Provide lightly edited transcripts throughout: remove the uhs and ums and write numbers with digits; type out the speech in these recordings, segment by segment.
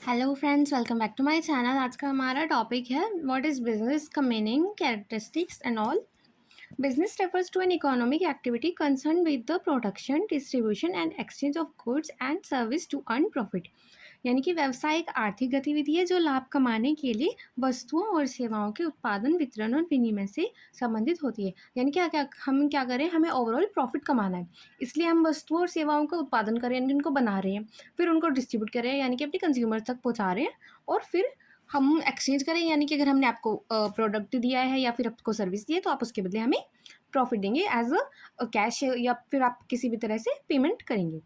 Hello friends, welcome back to my channel. आज का हमारा टॉपिक है व्हाट इज़ बिजनेस का मीनिंग, characteristics and all. Business refers to an economic activity concerned with the production, distribution and exchange of goods and service to earn profit। यानी कि व्यवसाय एक आर्थिक गतिविधि है जो लाभ कमाने के लिए वस्तुओं और सेवाओं के उत्पादन, वितरण और विनिमय से संबंधित होती है। यानी कि क्या हम क्या करें, हमें ओवरऑल प्रॉफिट कमाना है, इसलिए हम वस्तुओं और सेवाओं का उत्पादन करें, यानी कि उनको बना रहे हैं, फिर उनको डिस्ट्रीब्यूट करें यानी कि अपने कंज्यूमर तक पहुंचा रहे हैं, और फिर हम एक्सचेंज करें, यानी कि अगर हमने आपको प्रोडक्ट दिया है या फिर आपको सर्विस दी है तो आप उसके बदले हमें प्रॉफिट देंगे एज अ कैश, या फिर आप किसी भी तरह से पेमेंट करेंगे।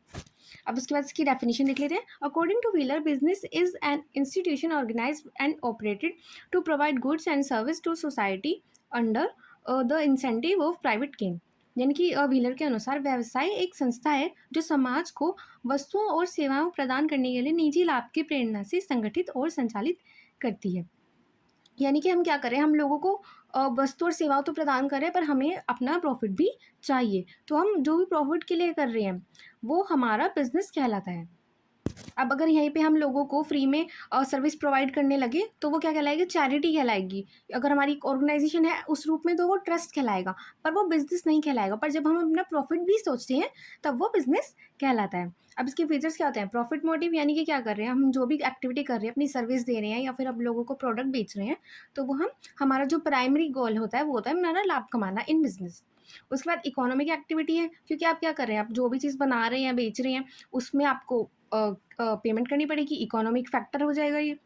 अब उसके बाद इसकी डेफिनेशन देख लेते हैं। According to Wheeler, business is an institution organise and operated to provide goods and service to society under the incentive of private gain. यानी कि व्हीलर के अनुसार व्यवसाय एक संस्था है जो समाज को वस्तुओं और सेवाओं प्रदान करने के लिए निजी लाभ की प्रेरणा से संगठित और संचालित करती है। यानी कि हम क्या करें, हम लोगों को वस्तु और सेवाओं तो प्रदान करें, पर हमें अपना प्रॉफिट भी चाहिए, तो हम जो भी प्रॉफिट के लिए कर रहे हैं वो हमारा बिजनेस कहलाता है। अब अगर यहीं पे हम लोगों को फ्री में सर्विस प्रोवाइड करने लगे तो वो क्या कहलाएगी, चैरिटी कहलाएगी। अगर हमारी एक ऑर्गेनाइजेशन है उस रूप में तो वो ट्रस्ट कहलाएगा, पर वो बिजनेस नहीं कहलाएगा। पर जब हम अपना प्रॉफिट भी सोचते हैं तब वो बिजनेस कहलाता है। अब इसके फीचर्स क्या होते हैं। प्रॉफिट मोटिव, यानी कि क्या कर रहे हैं, हम जो भी एक्टिविटी कर रहे हैं, अपनी सर्विस दे रहे हैं या फिर अब लोगों को प्रोडक्ट बेच रहे हैं, तो वो हम हमारा जो प्राइमरी गोल होता है वो होता है हमारा लाभ कमाना इन बिजनेस। उसके बाद इकोनॉमिक एक्टिविटी है, क्योंकि आप क्या कर रहे हैं, आप जो भी चीज़ बना रहे हैं, बेच रहे हैं, उसमें आपको पेमेंट करनी पड़ेगी, इकोनॉमिक फैक्टर हो जाएगा ये।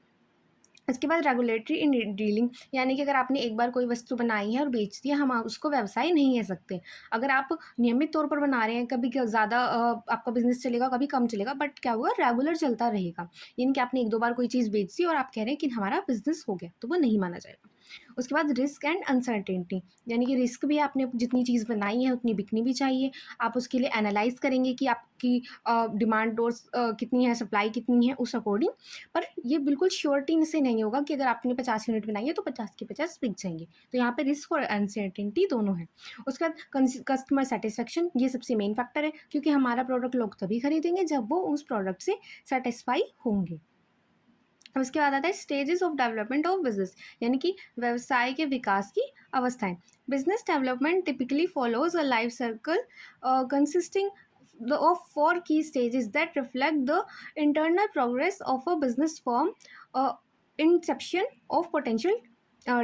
इसके बाद रेगुलेटरी इन डीलिंग, यानी कि अगर आपने एक बार कोई वस्तु बनाई है और बेच दी है, हम उसको व्यवसाय नहीं कह सकते। अगर आप नियमित तौर पर बना रहे हैं, कभी ज़्यादा आपका बिजनेस चलेगा, कभी कम चलेगा, बट क्या होगा, रेगुलर चलता रहेगा। यानी कि आपने एक दो बार कोई चीज़ बेच दी और आप कह रहे हैं कि हमारा बिजनेस हो गया, तो वो नहीं माना जाएगा। उसके बाद रिस्क एंड अनसर्टेनिटी, यानी कि रिस्क भी है, आपने जितनी चीज़ बनाई है उतनी बिकनी भी चाहिए। आप उसके लिए एनालाइज करेंगे कि आपकी डिमांड और कितनी है, सप्लाई कितनी है, उस अकॉर्डिंग। पर ये बिल्कुल श्योरिटी से नहीं होगा कि अगर आपने 50 यूनिट बनाई है तो 50 के 50 बिक जाएंगे। तो यहाँ पे रिस्क और अनसर्टेनिटी दोनों है। उसके बाद कस्टमर सेटिस्फेक्शन, ये सबसे मेन फैक्टर है, क्योंकि हमारा प्रोडक्ट लोग तभी खरीदेंगे जब वो उस प्रोडक्ट से सेटिस्फाई होंगे। अब इसके बाद आता है stages of development of business, यानी कि व्यवसाय के विकास की अवस्थाएं। Business development typically follows a life circle consisting of four key stages that reflect the internal progress of a business firm, uh, inception of potential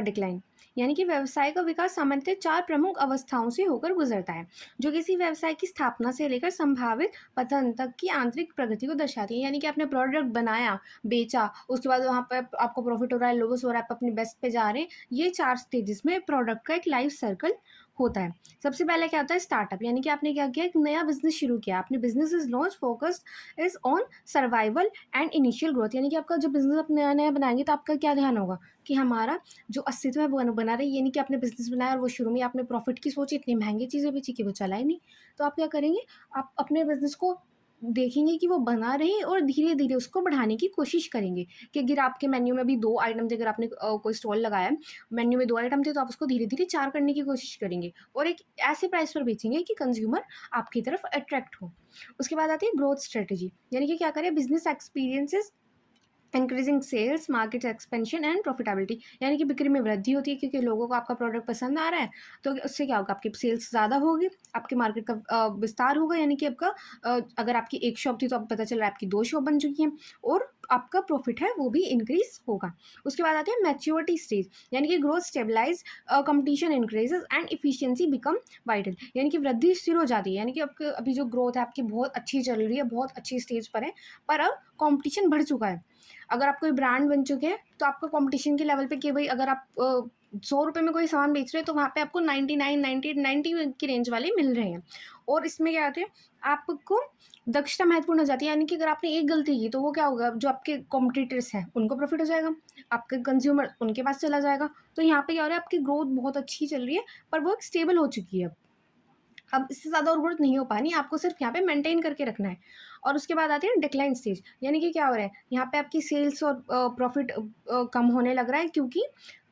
decline। यानी कि व्यवसाय का विकास सामान्यतः चार प्रमुख अवस्थाओं से होकर गुजरता है, जो किसी व्यवसाय की स्थापना से लेकर संभावित पतन तक की आंतरिक प्रगति को दर्शाती है। यानी कि आपने प्रोडक्ट बनाया, बेचा, उसके बाद वहाँ पर आपको प्रॉफिट हो रहा है, लॉस हो रहा है, आप अपने बेस्ट पे जा रहे हैं, ये चार स्टेजेस में प्रोडक्ट का एक लाइफ सर्कल होता है। सबसे पहले क्या होता है, स्टार्टअप, यानी कि आपने क्या किया, एक नया बिजनेस शुरू किया, आपने business is launch focused is on survival and initial growth. यानी कि आपका जो बिजनेस आप नया नया बनाएंगे तो आपका क्या ध्यान होगा कि हमारा जो अस्तित्व है वो बना रहे। यानी कि आपने बिजनेस बनाया और वो शुरू में आपने प्रॉफिट की सोची, इतनी महंगी चीज़ें बेची कि वो चला ही नहीं, तो आप क्या करेंगे, आप अपने बिजनेस को देखेंगे कि वो बना रहे और धीरे धीरे उसको बढ़ाने की कोशिश करेंगे। कि अगर आपके मेन्यू में भी दो आइटम थे, अगर आपने कोई स्टॉल लगाया है, मेन्यू में दो आइटम थे, तो आप उसको धीरे धीरे चार करने की कोशिश करेंगे और एक ऐसे प्राइस पर बेचेंगे कि कंज्यूमर आपकी तरफ अट्रैक्ट हो। उसके बाद आती है ग्रोथ स्ट्रेटेजी, यानी कि क्या करें, business experiences increasing sales, market expansion and profitability. यानी कि बिक्री में वृद्धि होती है, क्योंकि लोगों को आपका प्रोडक्ट पसंद आ रहा है, तो उससे क्या होगा, आपकी सेल्स ज़्यादा होगी, आपके मार्केट का विस्तार होगा। यानी कि आपका अगर आपकी एक शॉप थी तो अब पता चल रहा है आपकी दो शॉप बन चुकी हैं, और आपका प्रॉफिट है वो भी इंक्रीज होगा। उसके बाद आते हैं मैच्योरिटी स्टेज, यानी कि growth stabilise, competition increases and efficiency become vital. यानी कि वृद्धि स्थिर हो जाती है, यानी कि आपके अभी जो ग्रोथ है आपकी बहुत अच्छी चल रही है, बहुत अच्छी स्टेज पर है, पर अब कॉम्पिटिशन बढ़ चुका है। अगर आप कोई ब्रांड बन चुके हैं तो आपको कंपटीशन के लेवल पे कि भाई अगर आप 100 रुपये में कोई सामान बेच रहे हैं तो वहाँ पे आपको 99, 90 की रेंज वाले मिल रहे हैं। और इसमें क्या होता है, आपको दक्षता महत्वपूर्ण हो जाती है। यानी कि अगर आपने एक गलती की तो वो क्या होगा, जो आपके कॉम्पिटिटर्स हैं उनको प्रॉफिट हो जाएगा, आपके कंज्यूमर उनके पास चला जाएगा। तो यहाँ पे क्या हो रहा है, आपकी ग्रोथ बहुत अच्छी चल रही है, पर वो एक स्टेबल हो चुकी है। अब इससे ज़्यादा और ग्रोथ नहीं हो पानी, आपको सिर्फ यहाँ पे मेंटेन करके रखना है। और उसके बाद आती है डिक्लाइन स्टेज, यानी कि क्या हो रहा है, यहाँ पे आपकी सेल्स और प्रॉफिट कम होने लग रहा है, क्योंकि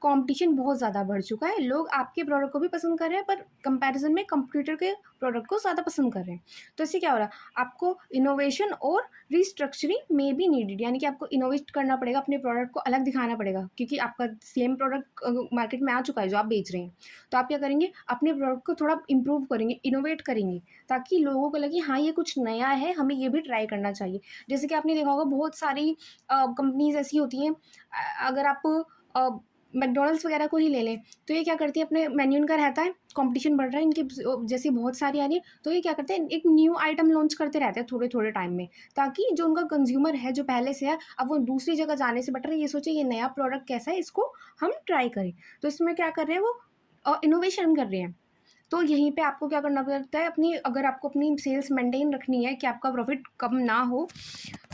कॉम्पिटिशन बहुत ज़्यादा बढ़ चुका है। लोग आपके प्रोडक्ट को भी पसंद कर रहे हैं, पर कंपैरिजन में कंप्यूटर के प्रोडक्ट को ज़्यादा पसंद कर रहे हैं। तो इससे क्या हो रहा है, आपको इनोवेशन और रीस्ट्रक्चरिंग में भी नीडेड, यानी कि आपको इनोवेट करना पड़ेगा, अपने प्रोडक्ट को अलग दिखाना पड़ेगा, क्योंकि आपका सेम प्रोडक्ट मार्केट में आ चुका है जो आप बेच रहे हैं। तो आप क्या करेंगे, अपने प्रोडक्ट को थोड़ा इंप्रूव करेंगे, इनोवेट करेंगे, ताकि लोगों को लगे हाँ ये कुछ नया है, हमें ये भी ट्राई करना चाहिए। जैसे कि आपने देखा होगा बहुत सारी कंपनीज ऐसी होती हैं, अगर आप मैकडोनल्ड्स वगैरह को ही ले लें, तो ये क्या करती है, अपने मेन्यू इनका रहता है, कंपटीशन बढ़ रहा है, इनकी जैसी बहुत सारी आ रही है, तो ये क्या करते हैं, एक न्यू आइटम लॉन्च करते रहते हैं थोड़े थोड़े टाइम में, ताकि जो उनका कंज्यूमर है जो पहले से है, अब वो दूसरी जगह जाने से बेटर है ये सोचे ये नया प्रोडक्ट कैसा है, इसको हम ट्राई करें। तो इसमें क्या कर रहे हैं, वो इनोवेशन कर रहे हैं। तो यहीं पे आपको क्या करना पड़ता है, अपनी अगर आपको अपनी सेल्स मेंटेन रखनी है कि आपका प्रॉफिट कम ना हो,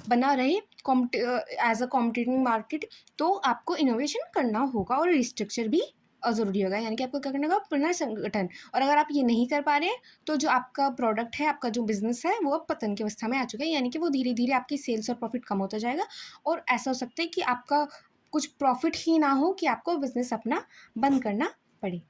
बना रहे एज अ कॉम्पिटिटिव मार्केट, तो आपको इनोवेशन करना होगा और रिस्ट्रक्चर भी ज़रूरी होगा, यानी कि आपको क्या करना होगा, पुनर्संगठन। और अगर आप ये नहीं कर पा रहे हैं, तो जो आपका प्रोडक्ट है, आपका जो बिजनेस है, वो अब पतन की अवस्था में आ चुका है, यानी कि वो धीरे धीरे आपकी सेल्स और प्रॉफिट कम होता जाएगा। और ऐसा हो सकता है कि आपका कुछ प्रॉफिट ही ना हो कि आपको बिजनेस अपना बंद करना पड़े।